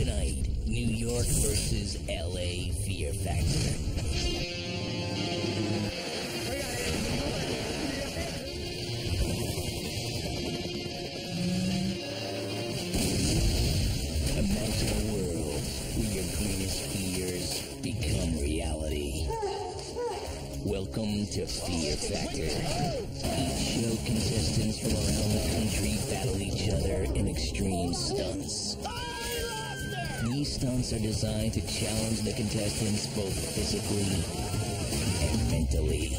Tonight, New York versus LA Fear Factor. Imagine a world where your greatest fears become reality. Welcome to Fear Factor. Each show, contestants from around the country battle each other in extreme stunts. These stunts are designed to challenge the contestants both physically and mentally.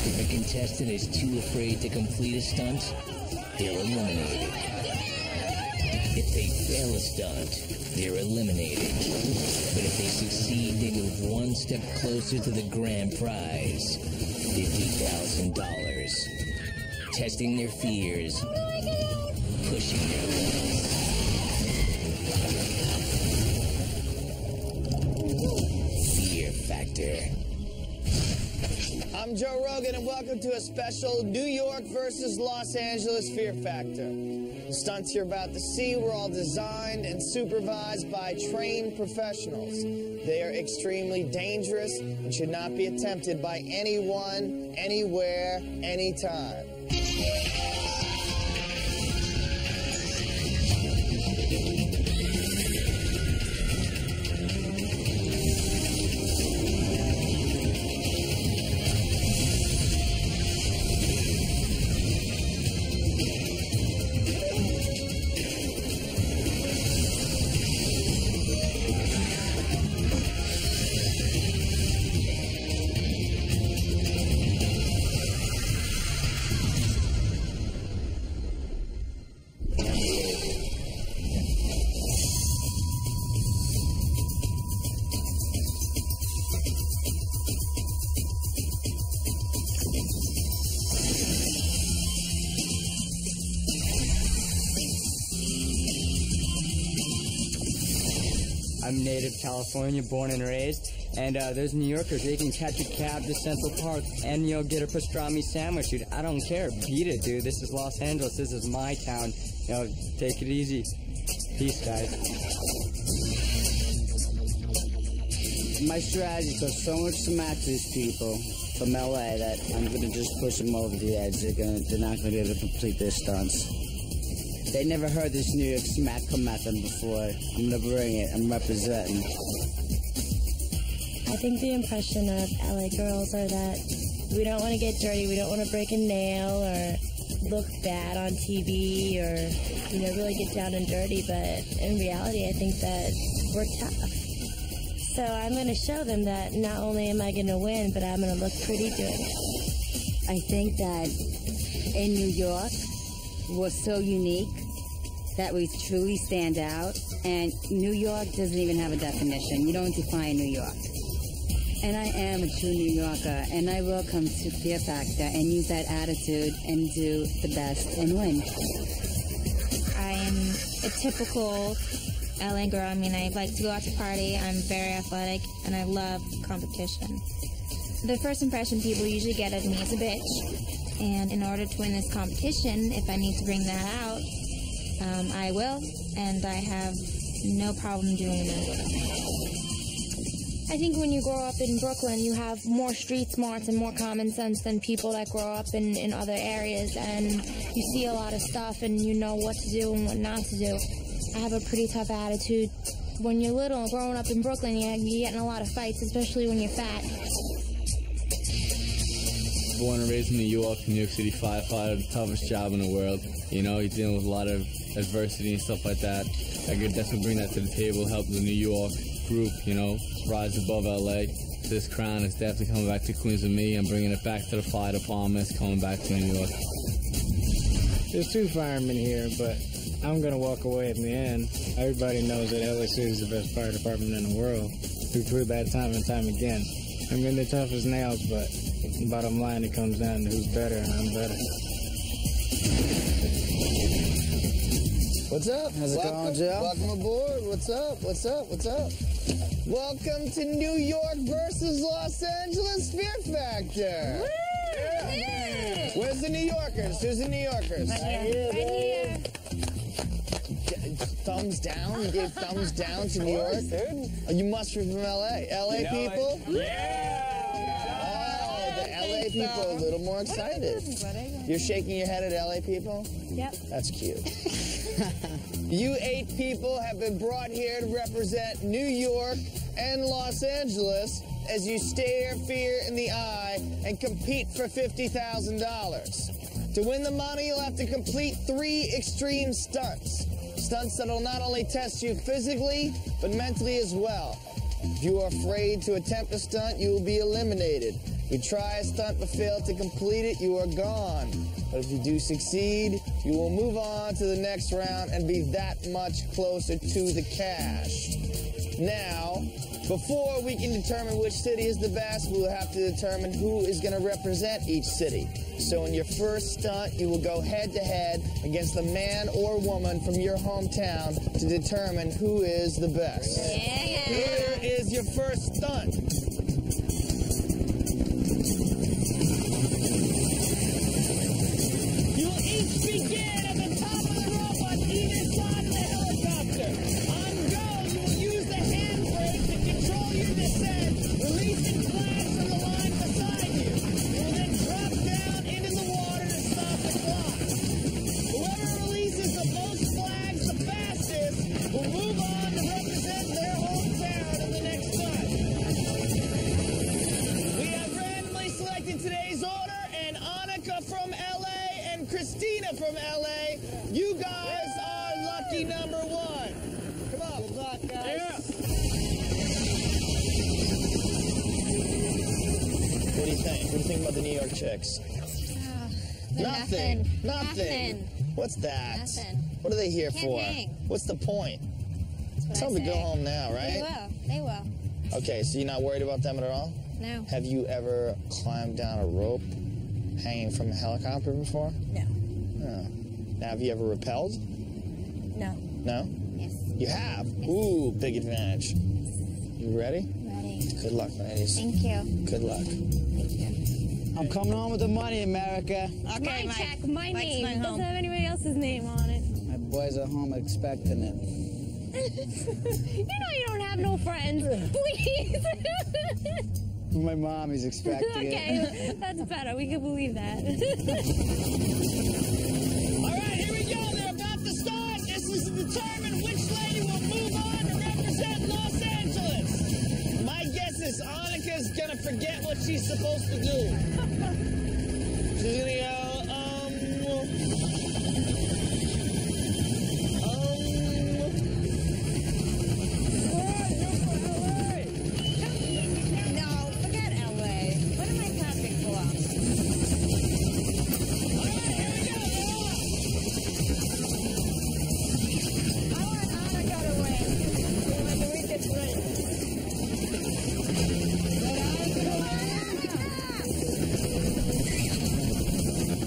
If a contestant is too afraid to complete a stunt, they're eliminated. If they fail a stunt, they're eliminated. But if they succeed, they move one step closer to the grand prize, $50,000. Testing their fears, pushing their limits. Fear Factor. I'm Joe Rogan, and welcome to a special New York versus Los Angeles Fear Factor. The stunts you're about to see were all designed and supervised by trained professionals. They are extremely dangerous and should not be attempted by anyone, anywhere, anytime. I'm native California, born and raised, and those New Yorkers, they can catch a cab to Central Park and, get a pastrami sandwich, dude. I don't care. Beat it, dude. This is Los Angeles. This is my town. Take it easy. Peace, guys. My strategy is to so much smack these people from LA that I'm going to just push them over the edge. They're not going to be able to complete their stunts. They never heard this New York smack come at them before. I'm going to bring it. I'm representing. I think the impression of LA girls are that we don't want to get dirty, we don't want to break a nail or look bad on TV or, really get down and dirty. But in reality, I think that we're tough. So I'm going to show them that not only am I going to win, but I'm going to look pretty doing it. I think that in New York, we're so unique that we truly stand out, and New York doesn't even have a definition. You don't define New York. And I am a true New Yorker, and I will come to Fear Factor and use that attitude and do the best and win. I'm a typical LA girl. I like to go out to party, I'm very athletic, and I love competition. The first impression people usually get of me is a bitch. And in order to win this competition, if I need to bring that out, I will, and I have no problem doing that. I think when you grow up in Brooklyn, you have more street smarts and more common sense than people that grow up in other areas, and you see a lot of stuff and you know what to do and what not to do. I have a pretty tough attitude. When you're little and growing up in Brooklyn, you get in a lot of fights, especially when you're fat. Born and raised in New York City firefighter, the toughest job in the world. You're dealing with a lot of adversity and stuff like that. I could definitely bring that to the table, help the New York group, rise above LA. This crown is definitely coming back to Queens with me. I'm bringing it back to the fire department. It's coming back to New York. There's 2 firemen here, but I'm going to walk away at the end. Everybody knows that LA City is the best fire department in the world. We prove that time and time again. They're tough as nails, but bottom line, it comes down to who's better, and I'm better. What's up? How's it going, Joe? Welcome aboard. What's up? What's up? What's up? Welcome to New York versus Los Angeles Fear Factor. Woo! Yeah. Where's the New Yorkers? Who's the New Yorkers? Right here. thumbs down? You gave thumbs down to New York? Oh, you must be from LA. LA people? Oh, the LA people are a little more excited. You're shaking your head at LA people? Yep. That's cute. You 8 people have been brought here to represent New York and Los Angeles as you stare fear in the eye and compete for $50,000. To win the money, you'll have to complete 3 extreme stunts. Stunts that'll not only test you physically, but mentally as well. If you are afraid to attempt a stunt, you will be eliminated. If you try a stunt but fail to complete it, you are gone. But if you do succeed, you will move on to the next round and be that much closer to the cash. Now, before we can determine which city is the best, we will have to determine who is going to represent each city. So in your first stunt, you will go head-to-head against the man or woman from your hometown to determine who is the best. Yeah. Here is your first stunt. You will each begin at the top of the rope on either side of the helicopter. On go, you will use the handbrake to control your descent, releasing flags from the line beside you. You will then drop down into the water to stop the clock. Whoever releases the most flags the fastest will move on to represent their hometown in the next stunt. We have randomly selected today's order, and Annika from LA and Christina from LA, you guys are lucky number 1. Come on. Good luck, guys. What do you think? What do you think about the New York chicks? Nothing. What's that? Nothing. What are they here Can't for? hang. What's the point? That's Tell what them to I go say. home now, right? They will. Okay, so you're not worried about them at all? No. Have you ever climbed down a rope hanging from a helicopter before? No. No. Now, have you ever rappelled? No. No? Yes. You have? Ooh, big advantage. You ready? Ready. Good luck, ladies. Thank you. Good luck. I'm coming home with the money, America. Okay, My Mike. check, my Mike's name. going Doesn't home. have anybody else's name on it. My boys are home expecting it. You know you don't have no friends. Please. My mom is expecting it. Okay, that's better. We can believe that. All right, here we go. They're about to start. This is to determine which lady will move on to represent Los Angeles. My guess is Annika's going to forget what she's supposed to do. She's going to go, No, forget LA. What am I talking for? All right, here we go. I want Annika to win. We want to read this win. But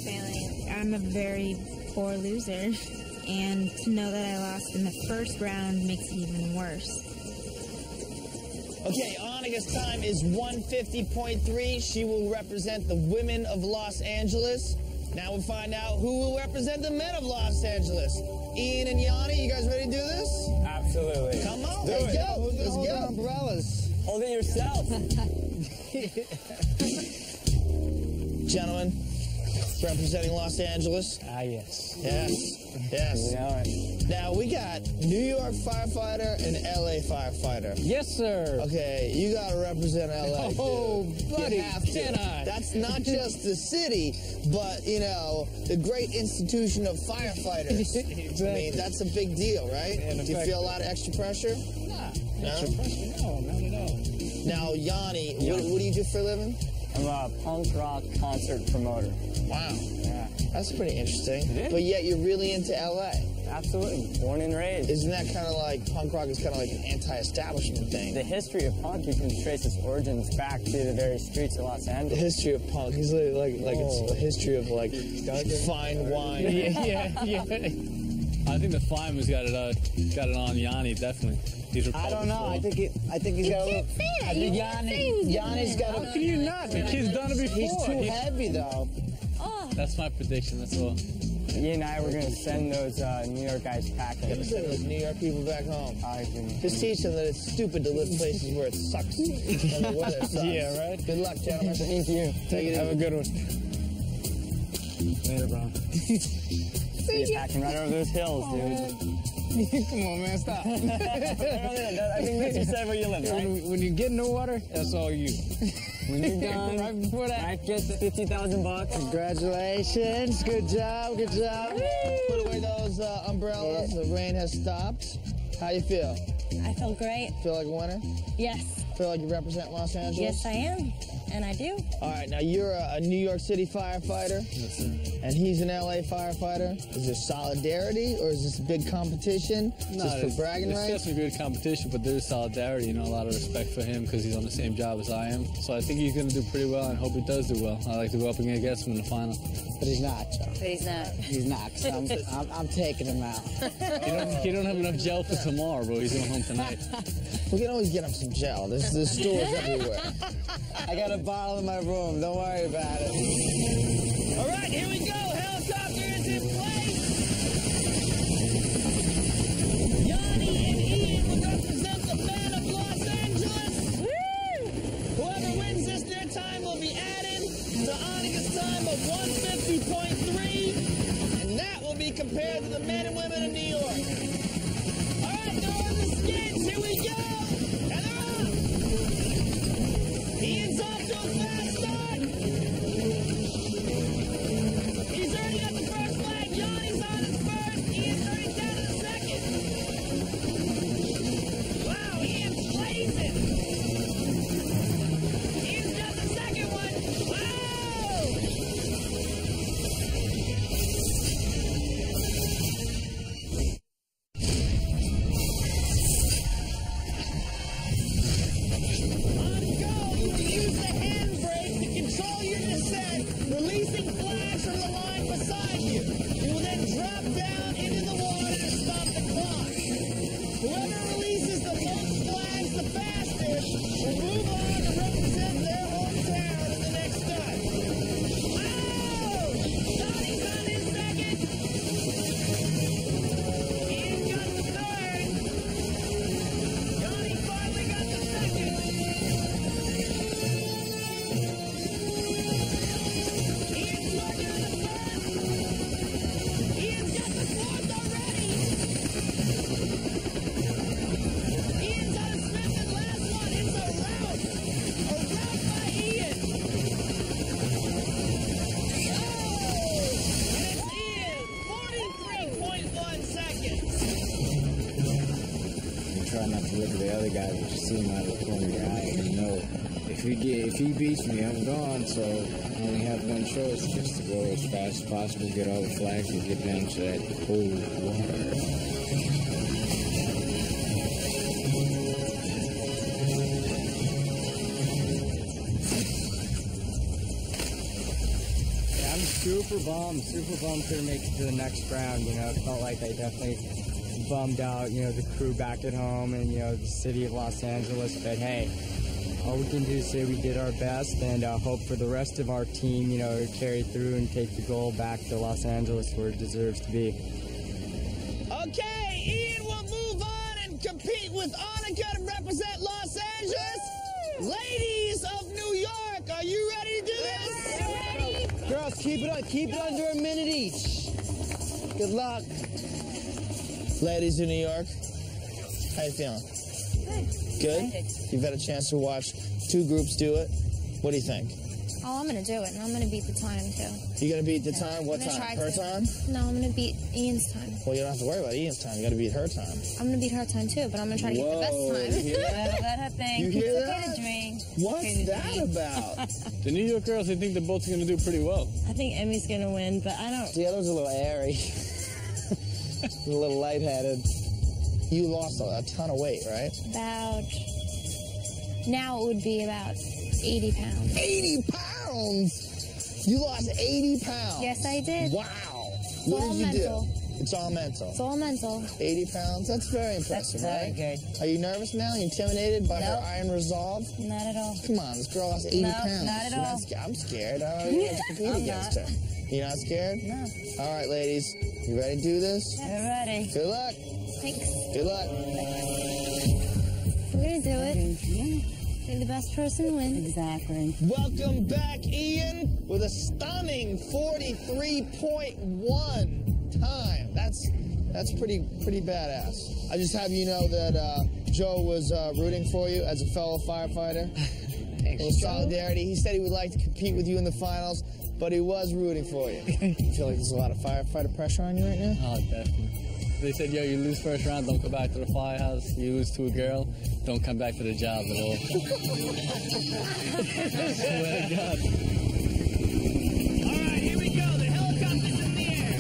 failing. I'm a very poor loser, and to know that I lost in the first round makes it even worse. Okay, Annika's time is 150.3. She will represent the women of Los Angeles. Now we'll find out who will represent the men of Los Angeles. Ian and Yanni, you guys ready to do this? Absolutely. Come on, let's go. Let's go. Umbrellas. Hold it yourself. Gentlemen, representing Los Angeles. Yes. Yes. Yes. Yeah. Now we got New York firefighter and LA firefighter. Yes, sir. Okay, you gotta represent LA. Oh, dude. buddy, You have to. can I? That's not just the city, but you know, the great institution of firefighters. Exactly. I mean, that's a big deal, right? And Do you feel a lot of extra pressure? Nah, No? extra pressure? No, not at all. Now, Yanni, what do you do for a living? I'm a punk rock concert promoter. Wow, Yeah. that's pretty interesting. It is. But yet you're really into LA. Absolutely. Born and raised. Isn't that kind of like punk rock is kind of like an anti-establishment thing? The history of punk, you can trace its origins back to the very streets of Los The Angeles. history of punk. He's like it's a history of like fine wine. yeah. I think the Fireman's got it on Yanni, definitely. He's I don't know. I think he's got a little. I think Yanni's got a. How can you not? The kid's done it before. He's too heavy though. That's my prediction, that's all. You and I were going to send those New York guys packing. Gotta send those New York people back home. I can. Just teach them that it's stupid to live places where it sucks and the weather sucks. Yeah, right? Good luck, gentlemen. Thank you. Take it Have a easy. good one. Later, bro. See you packing right over those hills, dude. Come on, man, stop. I think that's just where you live, right? When you get in the water, that's all you. When you're done, Right before that. I get $50,000. Congratulations. Good job. Good job. Put away those umbrellas. The rain has stopped. How you feel? I feel great. Feel like a winner? Yes. Feel like you represent Los Angeles? Yes, I am. And I do. All right, now you're a New York City firefighter, and he's an LA firefighter. Is there solidarity, or is this a big competition just for bragging it's rights? just a good competition, but there's solidarity, you know, a lot of respect for him because he's on the same job as I am. So I think he's going to do pretty well and hope he does do well. I like to go up against him in the final. But he's not, Joe. But he's not. He's not. So I'm taking him out. He don't have enough gel for tomorrow, bro. He's going home tonight. We can always get him some gel. There's stores everywhere. I got a bottle in my room. Don't worry about it. All right, here we go. Helicopter is in place. Yanni and Ian will represent the men of Los Angeles. Woo! Whoever wins this, their time will be added to Annika's time of 150.3, and that will be compared to the men and women of New York. All right, throw in the skids. Here we go. And they're off. Ian's off to a fast start. He's already got the first flag. Yanni's on his first. Ian's already down to the second. Wow, Ian's blazing. Ian's got the second one. Wow! On go, you will use the handbrake to control your descent, releasing flags from the line beside you. You will then drop down into the water to stop the clock. Whoever releases the most flags the fastest will move on to represent their hometown in the next stunt. Wow! Johnny's on his second. Ian got the third. Johnny finally got the second. Ian's working on the first. Ian's got the fourth already. Ian's on his fifth and last one. It's a rout. A rout by Ian. Oh! And it's Ian. 43.1 seconds. You try not to look at the other guy, but you see him out of the corner of your eye, and you know if he beats me, I'm gone. So I only have one choice, just to go as fast as possible, get all the flags, and get down to that cold water. Super bummed couldn't make it to the next round, you know. It felt like they definitely bummed out, you know, the crew back at home and, you know, the city of Los Angeles. But hey, all we can do is say we did our best and hope for the rest of our team, you know, to carry through and take the goal back to Los Angeles where it deserves to be. Okay, Ian will move on and compete with Annika to represent Los Angeles. Ladies of New York, are you ready to do this? Ready? Girls, keep it under a minute each. Good luck. Ladies of New York, how you feeling? Good? You've had a chance to watch two groups do it. What do you think? Oh, I'm gonna do it, and I'm gonna beat the time too. You gonna beat the time? What I'm gonna time? try Her to. time? No, I'm gonna beat Ian's time. Well, you don't have to worry about Ian's time. You gotta beat her time. I'm gonna beat her time too, but I'm gonna try to get the best Whoa, time. you hear that? Let her think. You hear It's that? okay to drink. What's that about? The New York girls, I think they're both going to do pretty well. I think Emmy's gonna win, but I don't. The other was a little airy. A little lightheaded. You lost a ton of weight, right? About now it would be about 80 pounds. 80 pounds? You lost 80 pounds? Yes, I did. Wow. It's What all did you mental. do? It's all mental. It's all mental. 80 pounds? That's very impressive, very right? good. Are you nervous now? You intimidated by her Nope. iron resolve? Not at all. Come on, this girl lost 80 No, pounds. not at You're all. I'm scared. I don't even have to compete I'm against her. You're not scared? No. All right, ladies. You ready to do this? You're ready. Good luck. Thanks. Good luck. We're gonna do it. Yeah, May the best person win. exactly. Welcome back, Ian, with a stunning 43.1 time. That's pretty badass. I just have you know that Joe was rooting for you as a fellow firefighter. A little solidarity. He said he would like to compete with you in the finals, but he was rooting for you. I feel like there's a lot of firefighter pressure on you right now. Oh, definitely. They said, yo, you lose first round, don't come back to the firehouse. You lose to a girl, don't come back to the job at all. I swear to God. All right, here we go. The helicopter's in the air.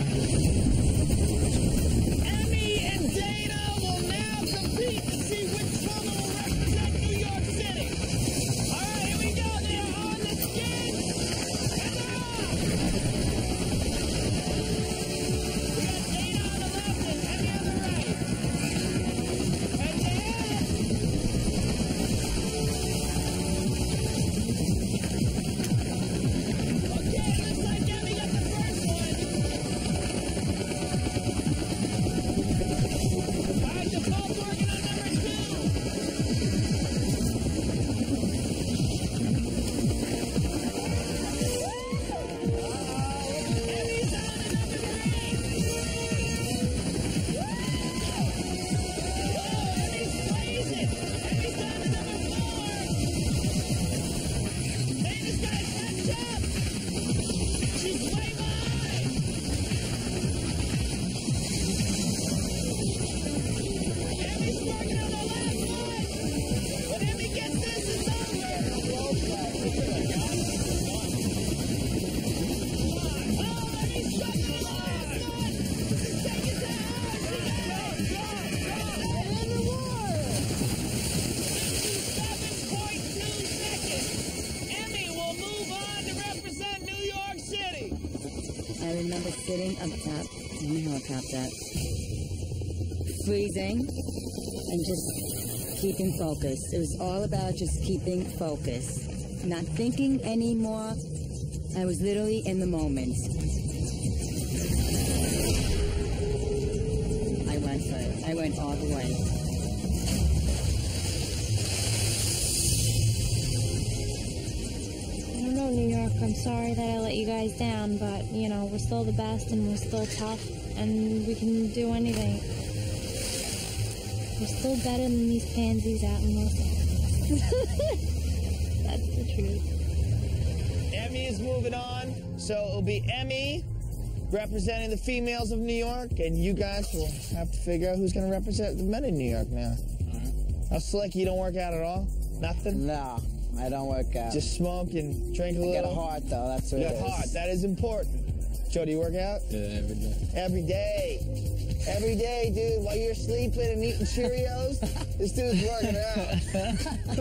Emmy and Dana will now compete to see which woman will represent New York City. All right, here we go. They're on the skid. And they're off. We got Dana on the left and Emmy on the right. And Dana. Okay, looks like Emmy got the first one. All right, the ball's working on number two. Emmy's on to number three. Whoa, Emmy's blazing. Emmy's on to number four. Dana's got to catch up. She's way behind. Emmy's working on the last one. When Emmy gets this, it's over. Oh, Emmy's stuck on the last one. Take it down. And number one. 57.2 seconds. Emmy will move on to represent New York City. I remember sitting up top in the helicopter, freezing, and just keeping focus. It was all about just keeping focus, not thinking anymore. I was literally in the moment. I went for it. I went all the way. I don't know, New York. I'm sorry that I let you guys down, but, you know, we're still the best and we're still tough and we can do anything. We're still better than these pansies out in Los Angeles. That's the truth. Emmy is moving on, so it'll be Emmy representing the females of New York, and you guys will have to figure out who's going to represent the men in New York now. How slick, you don't work out at all? Nothing? No, I don't work out. Just smoke and drink a I little? got a heart, though. That's what You it got is. heart. That is important. Joe, do you work out? Yeah, every day. Every day. Every day, dude, while you're sleeping and eating Cheerios, this dude's working out.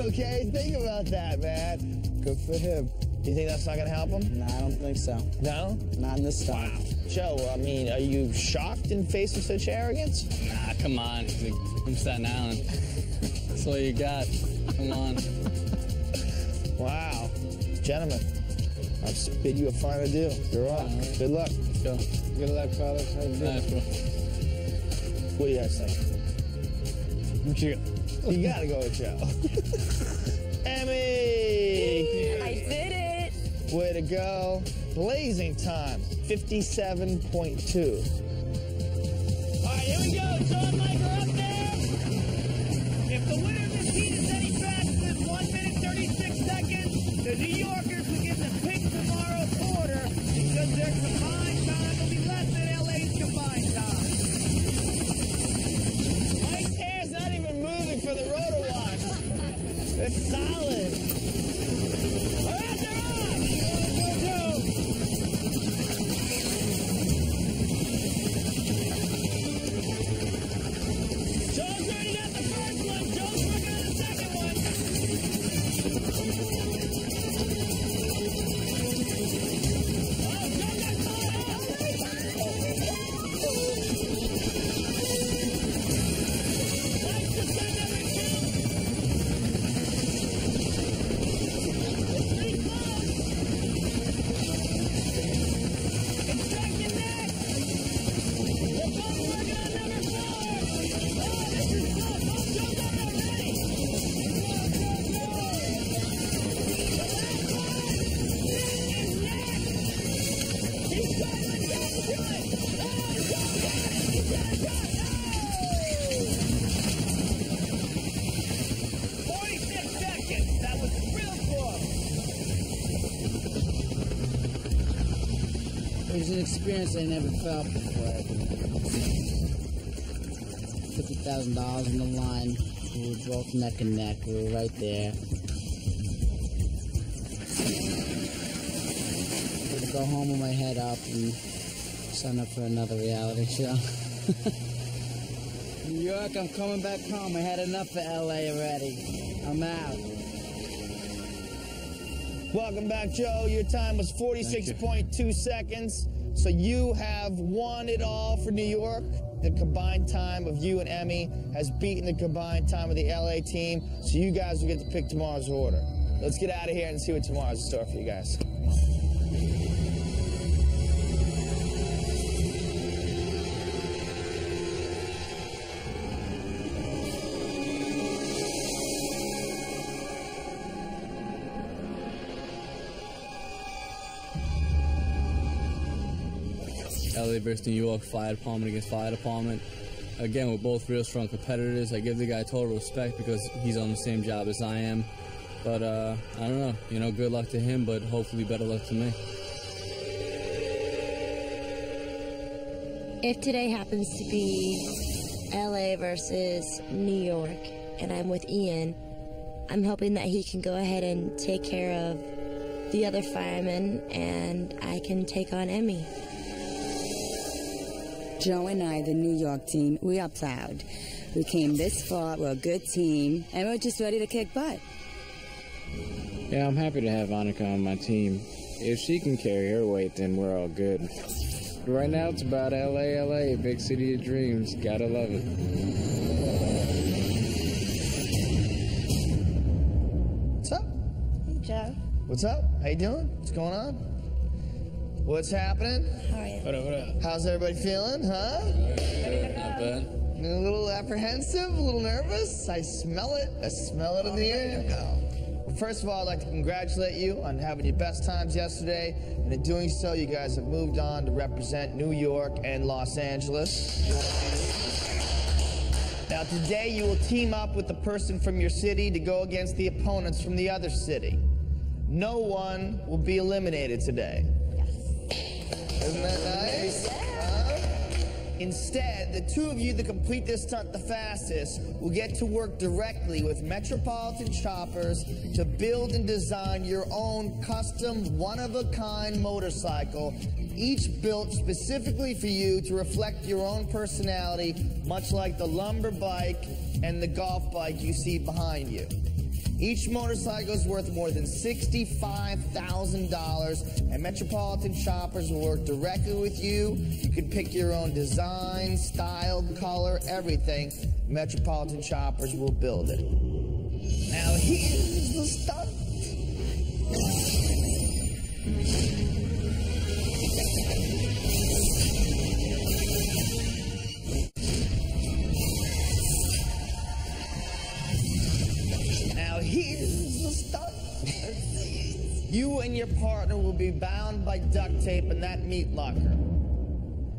Okay? Think about that, man. Good for him. You think that's not going to help him? No, I don't think so. No? Not in this time. Wow. Joe, I mean, are you shocked in face of such arrogance? Nah, come on. I'm Staten Island. That's all you got. Come on. Wow. Gentlemen, I've bid you a fine adieu. You're up. Good luck. Let's go. Good luck, fellas. How you doing? Nice, bro. What do you guys think? Joe. You gotta go with Joe. Emmy! I did it! Way to go. Blazing time, 57.2. All right, here we go. Joe and Mike are up there. If the winner of this heat is any faster than 1 minute 36 seconds, the New Yorkers will get to pick tomorrow's order because their combined time will be less than LA's combined time. Mike's hair's not even moving for the rotor wash. It's solid. All right, they're on. Go, Joe's already got the first one. Joe's working on the second one. Oh, Joe got caught up. Mike's the second number 2. It's pretty close. It's second next. They're both working on number 4. Oh, this is close. Oh, Joe's on there already. Go, go, go. The last one. Is next. He's trying to get to it. Oh, Joe got it. He got it. Oh! 46 seconds. That was real close. It was an experience I never felt before. $50,000 on the line. We were both neck and neck. We were right there. I had to go home with my head up and sign up for another reality show. New York, I'm coming back home. I had enough for LA already. I'm out. Welcome back, Joe. Your time was 46.2 seconds. So you have won it all for New York. The combined time of you and Emmy has beaten the combined time of the LA team. So you guys will get to pick tomorrow's order. Let's get out of here and see what tomorrow's in store for you guys. LA versus New York, fire department against fire department. Again, we're both real strong competitors. I give the guy total respect because he's on the same job as I am. But I don't know, you know, good luck to him, but hopefully better luck to me. If today happens to be LA versus New York, and I'm with Ian, I'm hoping that he can go ahead and take care of the other firemen, and I can take on Emmy. Joe and I, the New York team, we are proud. We came this far, we're a good team, and we're just ready to kick butt. Yeah, I'm happy to have Annika on my team. If she can carry her weight, then we're all good. Right now, it's about LA, big city of dreams. Gotta love it. What's up? Hey, Joe. What's up? How you doing? What's going on? What's happening? How are you? What up? How's everybody feeling, huh? Good, not bad. A little apprehensive, a little nervous. I smell it. I smell it in the air. Well, first of all, I'd like to congratulate you on having your best times yesterday. And in doing so, you guys have moved on to represent New York and Los Angeles. Now, today you will team up with the person from your city to go against the opponents from the other city. No one will be eliminated today. Isn't that nice? Instead, the two of you that complete this stunt the fastest will get to work directly with Metropolitan Choppers to build and design your own custom, one-of-a-kind motorcycle, each built specifically for you to reflect your own personality, much like the lumber bike and the golf bike you see behind you. Each motorcycle is worth more than $65,000, and Metropolitan Shoppers will work directly with you. You can pick your own design, style, color, everything. Metropolitan Shoppers will build it. Now here's the stunt. Now here's the stunt. You and your partner will be bound by duct tape in that meat locker.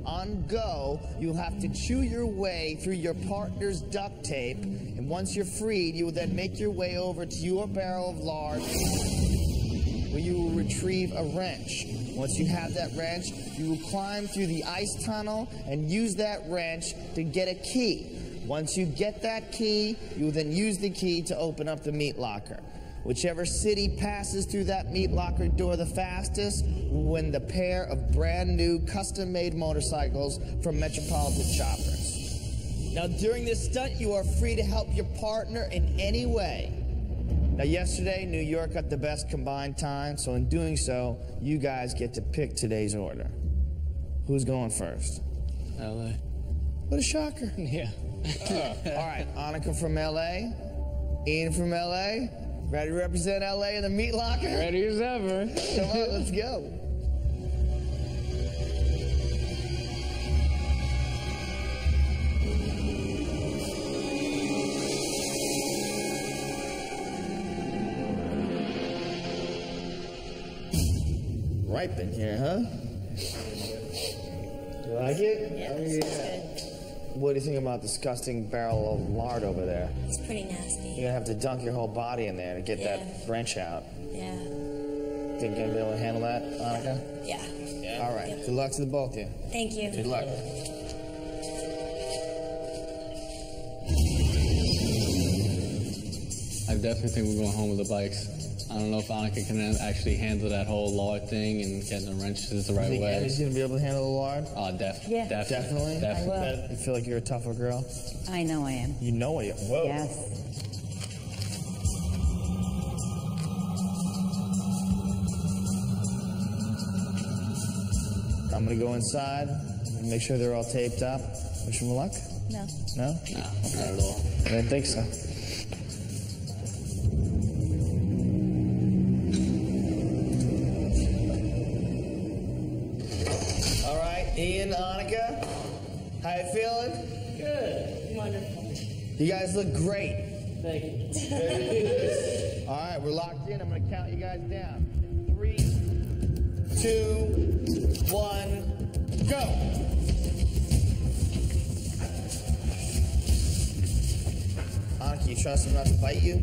On go, you'll have to chew your way through your partner's duct tape, and once you're freed, you will then make your way over to your barrel of lard, where you will retrieve a wrench. Once you have that wrench, you will climb through the ice tunnel and use that wrench to get a key. Once you get that key, you will then use the key to open up the meat locker. Whichever city passes through that meat locker door the fastest will win the pair of brand new custom-made motorcycles from Metropolitan Shoppers. Now during this stunt, you are free to help your partner in any way. Now yesterday, New York got the best combined time, so in doing so, you guys get to pick today's order. Who's going first? LA. What a shocker. Yeah. All right, Annika from LA, Ian from LA. Ready to represent LA in the meat locker? Ready as ever. Come on, let's go. Ripe in here, huh? You like it? Yeah, this is good. What do you think about disgusting barrel of lard over there? It's pretty nasty. You're gonna have to dunk your whole body in there to get that wrench out. Yeah. Think you're gonna be able to handle that, Annika? Yeah. All right. Good luck to the both of you. Thank you. Good luck. I definitely think we're going home with the bikes. I don't know if Annika can actually handle that whole lard thing and getting the wrenches the right You think way. Annie's gonna be able to handle the lard? Oh, Yeah. Definitely? Definitely. You feel like you're a tougher girl? I know I am. You know it. Whoa. Yes. I'm gonna go inside and make sure they're all taped up. Wish them luck? No. No? No, not at all. I didn't think so. All right, Ian, Annika, how you feeling? Good. Wonderful. You guys look great. Thank you. All right, we're locked in. I'm gonna count you guys down. 3, 2, 1, go. Annika, you trust him not to bite you?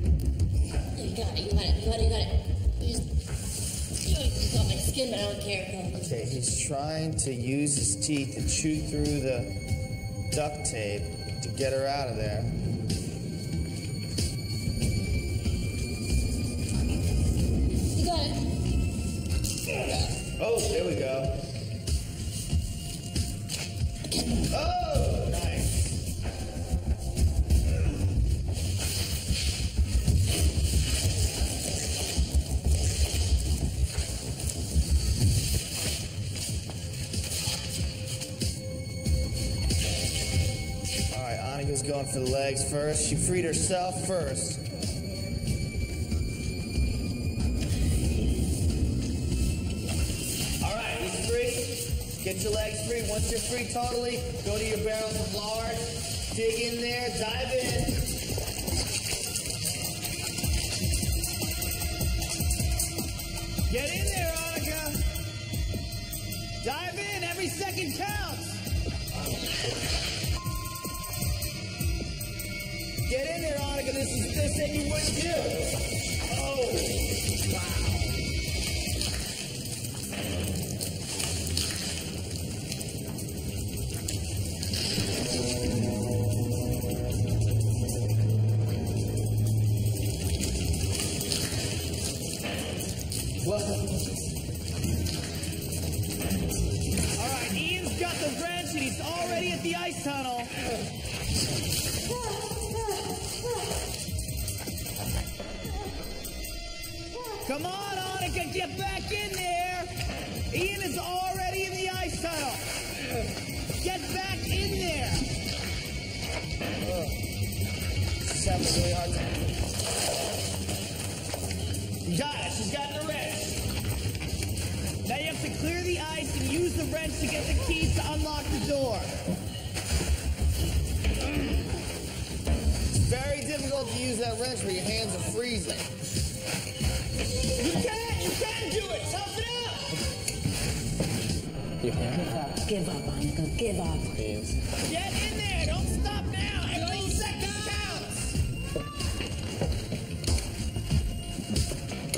You got it. You got it. You got it. You got it. You got my skin, but I don't care. Okay, he's trying to use his teeth to chew through the duct tape to get her out of there. You got it. Oh, there we go. Oh, nice. All right, Annika's going for the legs first. She freed herself first. All right, he's free. Get your legs free. Once you're free totally, go to your barrels of lard. Dig in there, dive in. Get in there, Annika. Dive in. Every second counts. Get in there, Annika. This is this thing you wouldn't do. Oh, wow. All right, Ian's got the wrench and he's already at the ice tunnel. Come on, Annika, get back in there. Ian is already in the ice tunnel. Get back in there. She's having a really hard time. You got it. She's got the wrench. Now you have to clear the ice and use the wrench to get the key to unlock the door. It's very difficult to use that wrench where your hands are freezing. You can do it. Tough it up. Give up, Annika, give up. Please. Get in there. Don't stop now. Every second counts.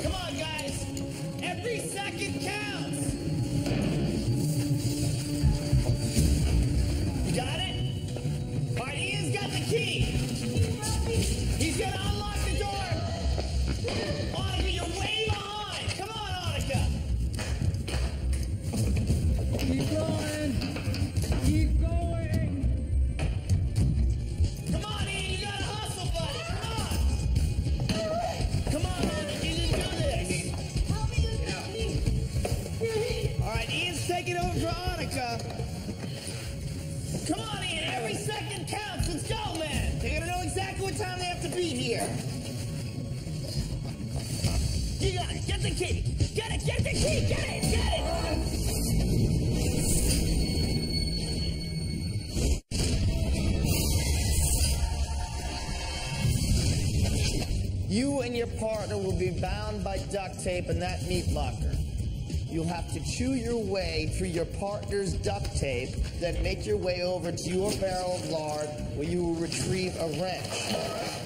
Come on, guys. Every second counts. You got it? All right, Ian's got the key. He's going to unlock the door. Annika, you're way behind. Come on, Annika. Keep going. Keep going. Come on, Ian. You got to hustle, buddy. Come on. Come on, Annika. You can do this. All right, Ian's taking over for Annika. Come on, Ian. Every second counts. Let's go, man. They're going to know exactly what time they have to be here. You got it. Get the key. Get it. Get the key. Get it. Get it. You and your partner will be bound by duct tape in that meat locker. You'll have to chew your way through your partner's duct tape, then make your way over to your barrel of lard where you will retrieve a wrench.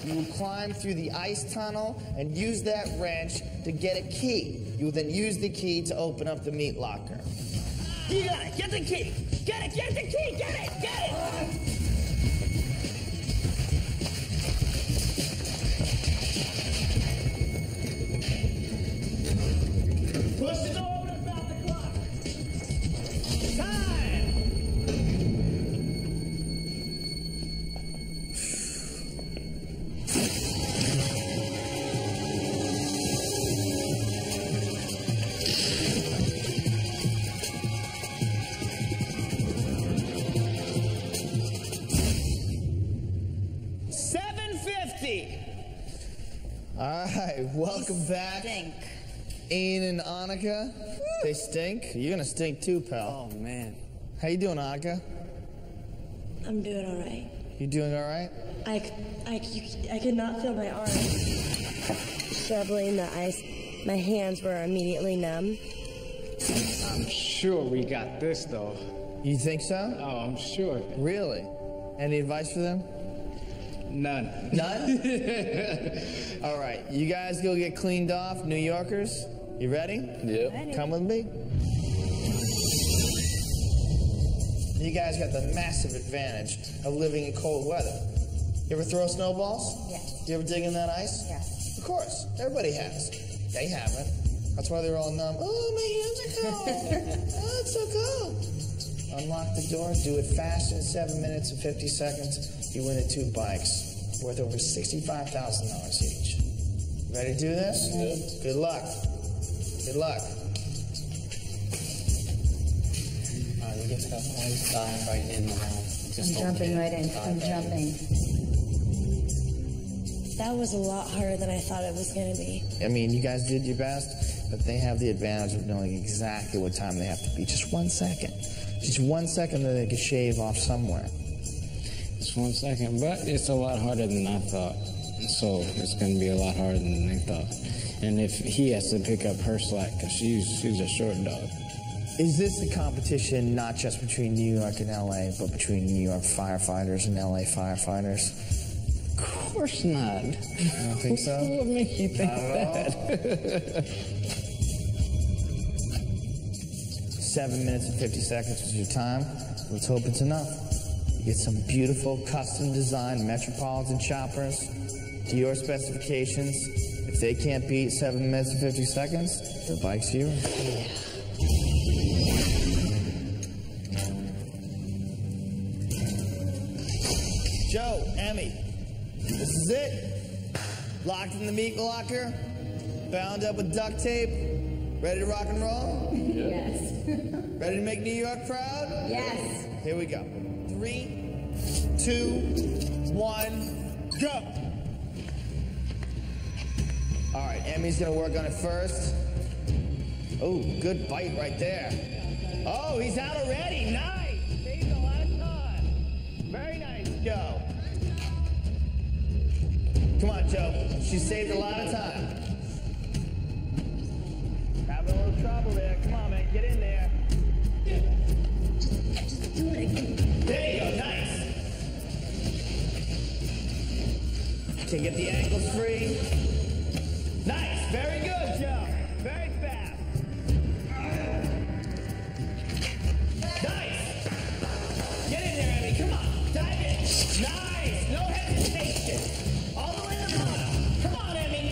You will climb through the ice tunnel and use that wrench to get a key. You will then use the key to open up the meat locker. You got it! Get the key! Get it! Get the key! Get it! Get it! Push the door open about the clock. Time! All right, welcome back. Stink. Ian and Annika. They stink. You're gonna stink too, pal. Oh, man. How you doing, Annika? I'm doing all right. You doing all right? I could not feel my arms shoveling the ice. My hands were immediately numb. I'm sure we got this, though. You think so? Oh, I'm sure. Really? Any advice for them? None. None? All right, you guys go get cleaned off, New Yorkers. You ready? Yep. Come with me. You guys got the massive advantage of living in cold weather. You ever throw snowballs? Yes. Do you ever dig in that ice? Yes. Of course. Everybody has. They haven't. That's why they're all numb. Oh, my hands are cold. Oh, it's so cold. Unlock the door. Do it fast in 7 minutes and 50 seconds. You win at 2 bikes worth over $65,000 each. Ready to do this? Yep. Good luck. Good luck. You get to always dive right in the hole. I'm jumping right in. I'm jumping. That was a lot harder than I thought it was going to be. I mean, you guys did your best, but they have the advantage of knowing exactly what time they have to be. Just 1 second. Just 1 second that they could shave off somewhere. Just 1 second, but it's a lot harder than I thought. So it's going to be a lot harder than I thought. And if he has to pick up her slack, because she's a short dog. Is this a competition not just between New York and LA, but between New York firefighters and LA firefighters? Of course not. You don't think so? What would make you think that? 7 minutes and 50 seconds was your time. Let's hope it's enough. You get some beautiful custom designed Metropolitan choppers to your specifications. If they can't beat 7 minutes and 50 seconds, the bike's yours. Joe, Emmy, this is it. Locked in the meat locker. Bound up with duct tape? Ready to rock and roll? Yes. Ready to make New York proud? Yes. Here we go. 3, 2, 1, go! All right, Emmy's gonna work on it first. Oh, good bite right there. Oh, he's out already. Nice. Saved a lot of time. Very nice, Joe. Come on, Joe. She saved a lot of time. Having a little trouble there. Come on, man. Get in there. There you go. Nice. Can get the ankles free. Nice. Very good, Joe. Very fast. Nice. Get in there, Emmy. Come on. Dive in. Nice. No hesitation. All the way to the bottom. Come on, Emmy.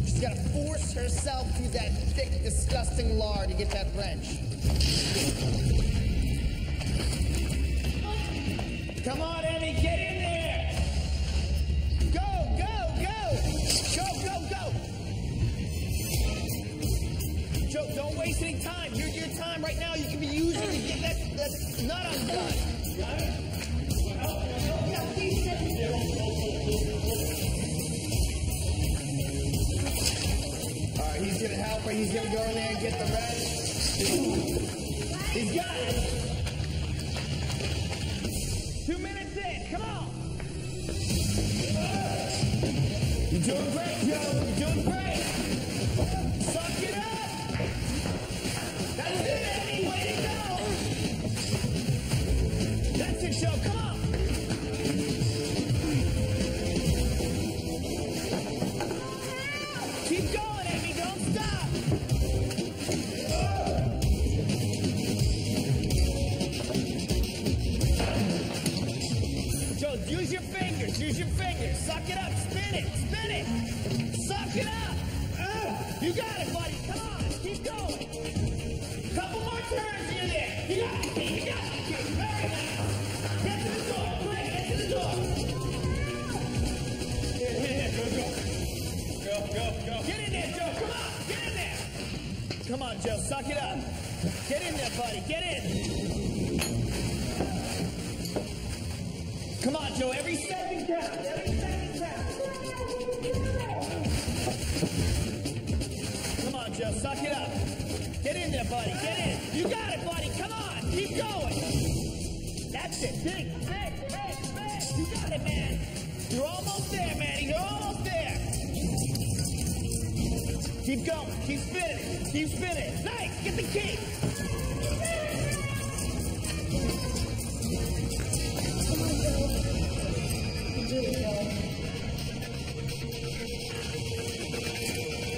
She's got to force herself through that thick, disgusting lard to get that wrench. Come on, Emmy. Get in there. Go, go, go. Go, go, go. Joe, don't waste any time. Your time right now you can be using to get that nut undone. All right, he's going to help her. He's going to go in there and get the wrench. He's got it. 2 minutes in. Come on. You're doing great, Joe. You're doing great. Suck it up. That's it, Eddie. Way to go. That's it, Joe. Come on. Keep going, Eddie. Don't stop. Joe, use your fingers. Use your fingers. Suck it up. Spin it. Spin it. Suck it up. You got it, buddy. Come on. Keep going. Couple more turns. You're there. You got it. You got it. Very nice. Get to the door. Quick. Get to the door. Here. Go, go. Go, go, go. Get in there, Joe. Come on. Get in there. Come on, Joe. Suck it up. Get in there, buddy. Get in. Come on, Joe. Every second counts. Every second counts. Come on, Joe. Suck it up. Get in there, buddy. Get in. You got it, buddy. Come on. Keep going. That's it. Big. You got it, man. You're almost there, man. You're almost there. Keep going. Keep spinning. Keep spinning. Nice. Get the key.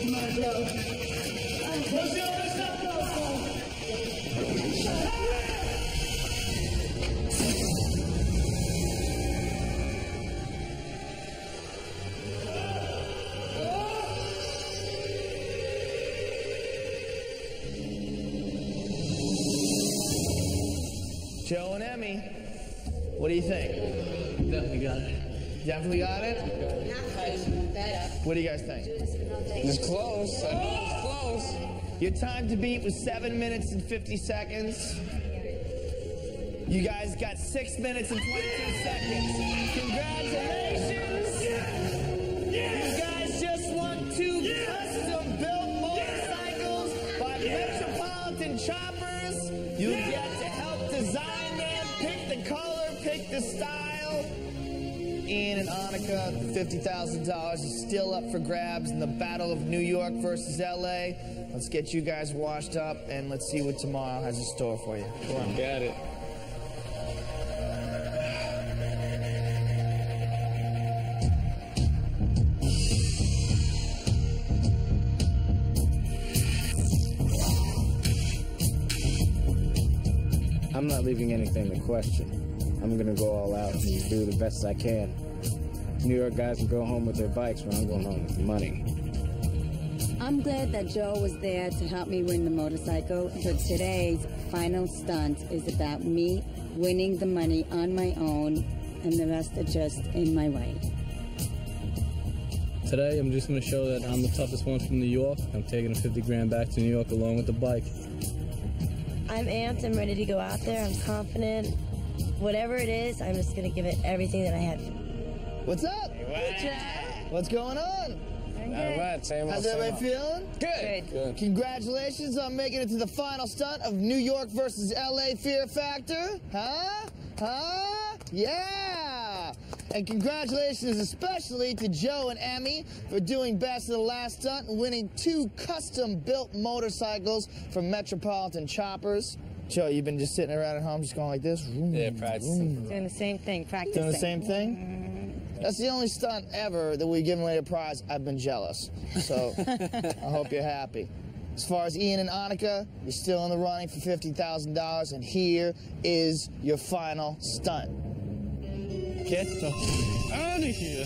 Come on, Joe. Joe and Emmy, what do you think? Definitely got it. Definitely got it? Better. What do you guys think? It's close. I know it's close. Your time to beat was 7 minutes and 50 seconds. You guys got 6 minutes and 22 seconds. Congratulations! You guys just won 2 custom-built motorcycles by Metropolitan Choppers. You get to help design them, pick the color, pick the style. Ian and Annika, $50,000 is still up for grabs in the Battle of New York versus LA. Let's get you guys washed up and let's see what tomorrow has in store for you. Come on. Got it. I'm not leaving anything to question. I'm gonna go all out and do the best I can. New York guys can go home with their bikes, but I'm going home with the money. I'm glad that Joe was there to help me win the motorcycle, but today's final stunt is about me winning the money on my own, and the rest are just in my way. today I'm just going to show that I'm the toughest one from New York. I'm taking the 50 grand back to New York along with the bike. I'm amped. I'm ready to go out there. I'm confident. Whatever it is, I'm just going to give it everything that I have. What's up? What's going on? How's everybody feeling? Good. Congratulations on making it to the final stunt of New York versus LA Fear Factor. Yeah! And congratulations especially to Joe and Emmy for doing best in the last stunt and winning 2 custom-built motorcycles from Metropolitan Choppers. Joe, you've been just sitting around at home just going like this? Yeah, practicing. Doing the same thing, practicing. Doing the same thing? That's the only stunt ever that we've given away a prize. I've been jealous. So I hope you're happy. As far as Ian and Annika, you're still in the running for $50,000, and here is your final stunt. Get the out of here.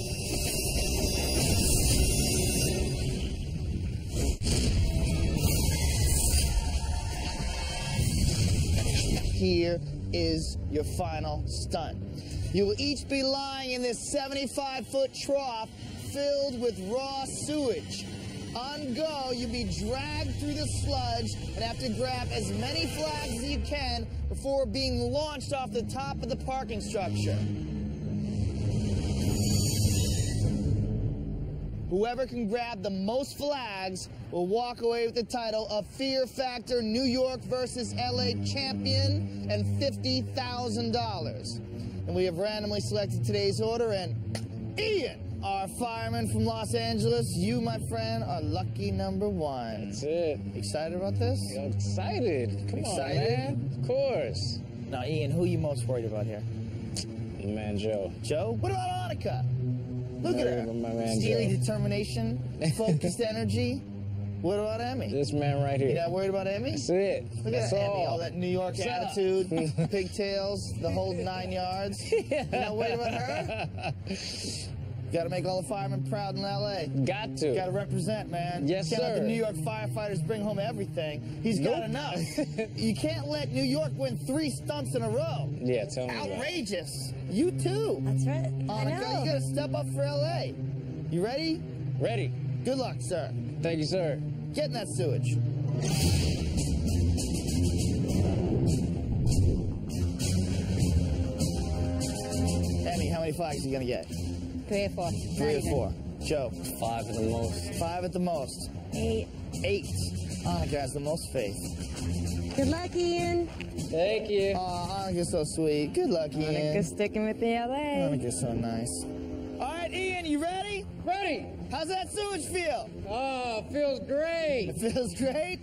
Here is your final stunt. You will each be lying in this 75-foot trough filled with raw sewage. On go, you'll be dragged through the sludge and have to grab as many flags as you can before being launched off the top of the parking structure. Whoever can grab the most flags will walk away with the title of Fear Factor New York versus LA champion and $50,000. And we have randomly selected today's order, and Ian, our fireman from Los Angeles, you, my friend, are lucky number 1. That's it. Excited about this? I'm excited. Come on, man. Of course. Now, Ian, who are you most worried about here? Man, Joe. Joe? What about Annika? Look at her. My man, Steely Joe. determination, focused energy. What about Emmy? This man right here. You not worried about Emmy? That's it. Look That's at that Emmy, all. all that New York attitude, pigtails, the whole 9 yards. You not worried about her? Got to make all the firemen proud in L.A. Got to. Got to represent, man. Yes, Can't let sir. the New York firefighters bring home everything. He's got enough. You can't let New York win 3 stunts in a row. Yeah, tell me Outrageous. You too. That's right. I Annika, know. you got to step up for L.A. You ready? Ready. Good luck, sir. Thank you, sir. Get in that sewage. Emmy, how many flags are you going to get? 3 or 4. 3 or 4. Joe? 5 at the most. 5 at the most. 8. 8. Annika has the most faith. Good luck, Ian. Thank you. Aw, Annika's so sweet. Good luck, Ian. Annika's sticking with the LA. Annika's so nice. All right, Ian, you ready? Ready. How's that sewage feel? Oh, feels great. It feels great.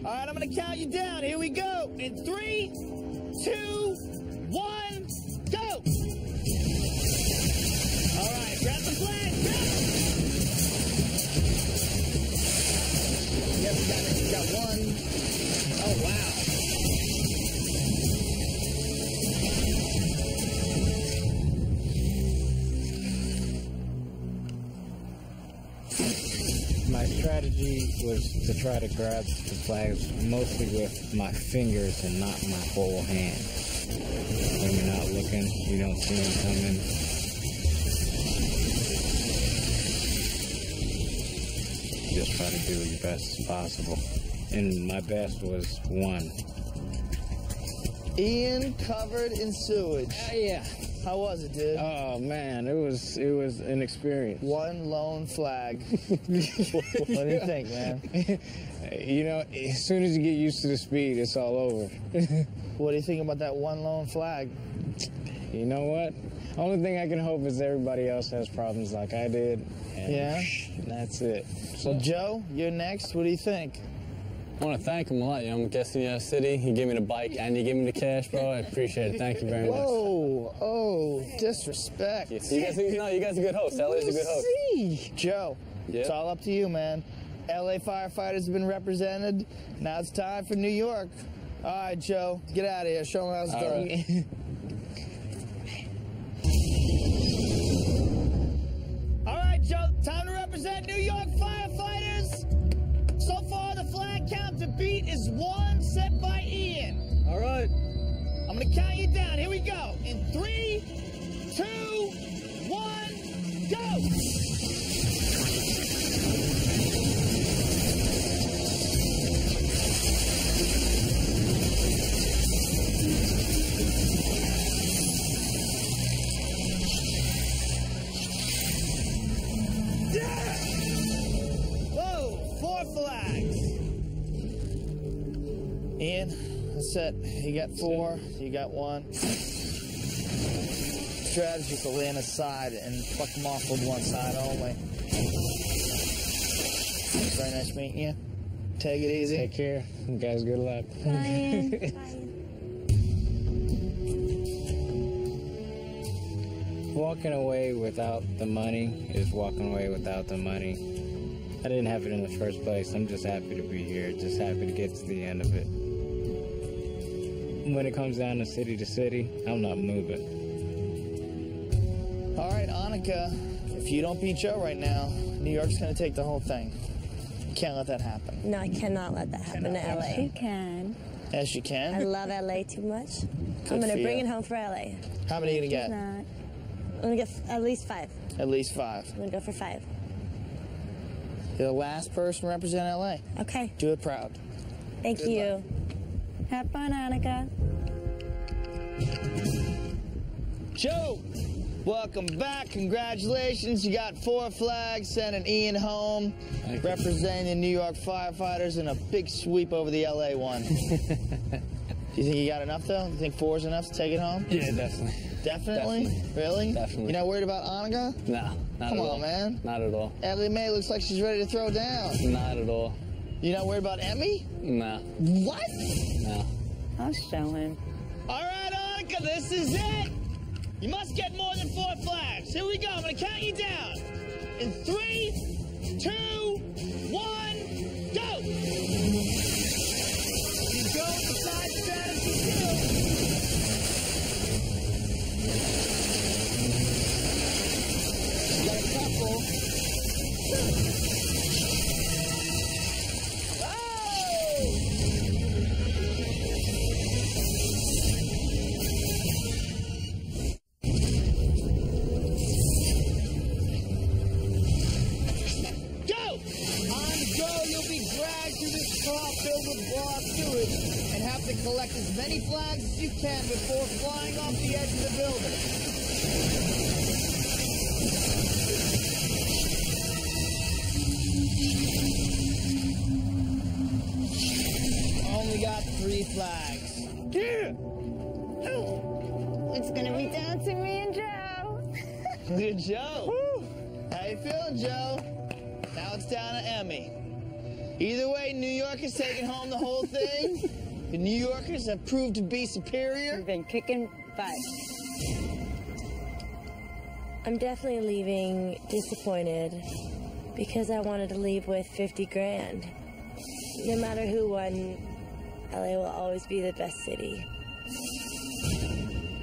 All right, I'm going to count you down. Here we go. In 3, 2, 1, go. All right, grab the flag. Grab it. Yep, we got 1. Oh, wow. My strategy was to try to grab the flags mostly with my fingers and not my whole hand. When you're not looking, you don't see them coming. Just try to do your best as possible. And my best was 1. Ian covered in sewage. Yeah. How was it, dude? Oh man, it was an experience. 1 lone flag. What do you think, man? You know, as soon as you get used to the speed, it's all over. What do you think about that 1 lone flag? You know what? Only thing I can hope is everybody else has problems like I did. And Yeah? that's it. So, Joe, you're next. What do you think? I want to thank him a lot. I'm guessing City. He gave me the bike and he gave me the cash, bro. I appreciate it. Thank you very much. Whoa, oh, disrespect. You guys are a good host. LA's a good host. Joe, it's all up to you, man. LA firefighters have been represented. Now it's time for New York. All right, Joe, get out of here. Show them how it's done. Right. All right, Joe, time to represent New York firefighters. So far, the flag count to beat is 1 set by Ian. All right. I'm going to count you down. Here we go. In 3, 2, 1, go. million. That's it. You got 4. You got 1. Strategy for laying aside and fuck them off with one side only. Very nice meeting you. Take it easy. Take care. You guys, good luck. Bye. Walking away without the money is walking away without the money. I didn't have it in the first place. I'm just happy to be here. Just happy to get to the end of it. When it comes down to city, I'm not moving. All right, Annika, if you don't beat Joe right now, New York's going to take the whole thing. You can't let that happen. No, I cannot let that happen to LA. You can. Yes, you can. I love LA too much. I'm for going to bring you. it home for LA. How many are you going to get? Not. I'm going to get at least 5. At least 5. I'm going to go for 5. You're the last person to represent LA. Okay. Do it proud. Thank Good you. luck. Have fun, Annika. Joe, welcome back. Congratulations. You got 4 flags, sending Ian home, representing the New York firefighters in a big sweep over the LA one. Do you think you got enough, though? Do you think 4 is enough to take it home? Yeah, definitely. Definitely? Really? Definitely. You're not worried about Annika? Nah, not Come at all. on, man. Not at all. Ellie Mae looks like she's ready to throw down. Not at all. You're not worried about Emmy? Nah. What? Nah. I'll show him. All right, Annika, this is it. You must get more than 4 flags. Here we go. I'm going to count you down. In 3, 2, 1, go. You go with the side strategy, too. You got a couple. Filled with raw sewage and have to collect as many flags as you can before flying off the edge of the building. Only got 3 flags. Yeah. It's gonna be down to me and Joe. Good Joe. Woo. How you feeling, Joe? Now it's down to Emmy. Either way, New York is taking home the whole thing. The New Yorkers have proved to be superior. We've been kicking butt. I'm definitely leaving disappointed because I wanted to leave with 50 grand. No matter who won, LA will always be the best city.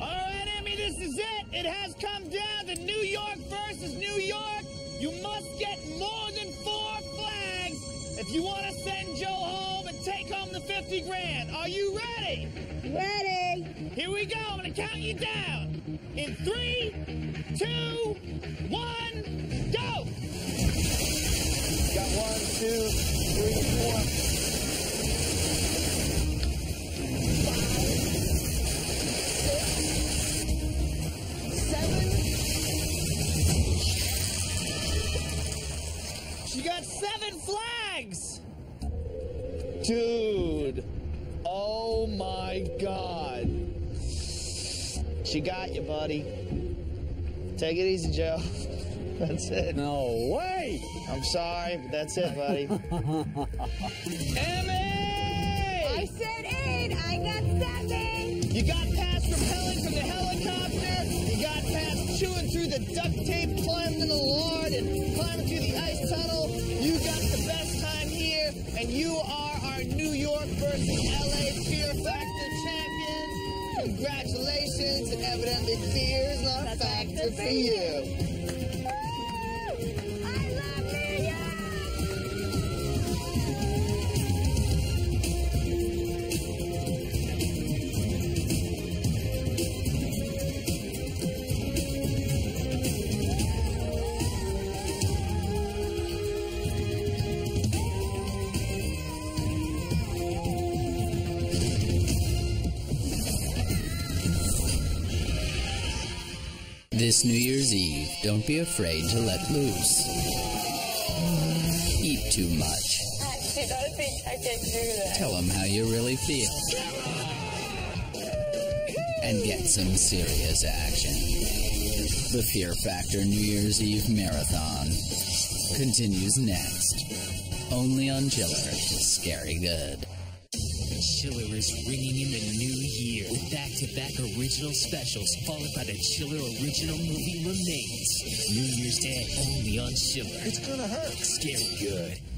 All right, Emmy, this is it. It has come down to New York versus New York. You must get more than 4 flags if you want to send Joe home and take home the 50 grand. Are you ready? Ready? Here we go. I'm going to count you down. In 3, 2, 1, go. Got 1, 2, 3, 4. 7. She got 7 flags! Dude. Oh my God. She got you, buddy. Take it easy, Joe. That's it. No way! I'm sorry, but that's it, buddy. Emmy! I said 8. I got 7. You got past rappelling from the helicopter. You got past chewing through the duct tape, climbing in the lard, and climbing through the ice tunnel. You got the best time here, and you are our New York versus LA Fear Factor champion. Congratulations, and evidently fear is not a factor for you. I love New York. This New Year's Eve, don't be afraid to let loose. Eat too much. I did not think I can do that. Tell them how you really feel. And get some serious action. The Fear Factor New Year's Eve Marathon continues next. Only on Chiller. Scary good. Chiller is ringing in the new year with back-to-back original specials followed by the Chiller original movie Remains. New Year's Day only on Chiller. It's gonna hurt. Scary good.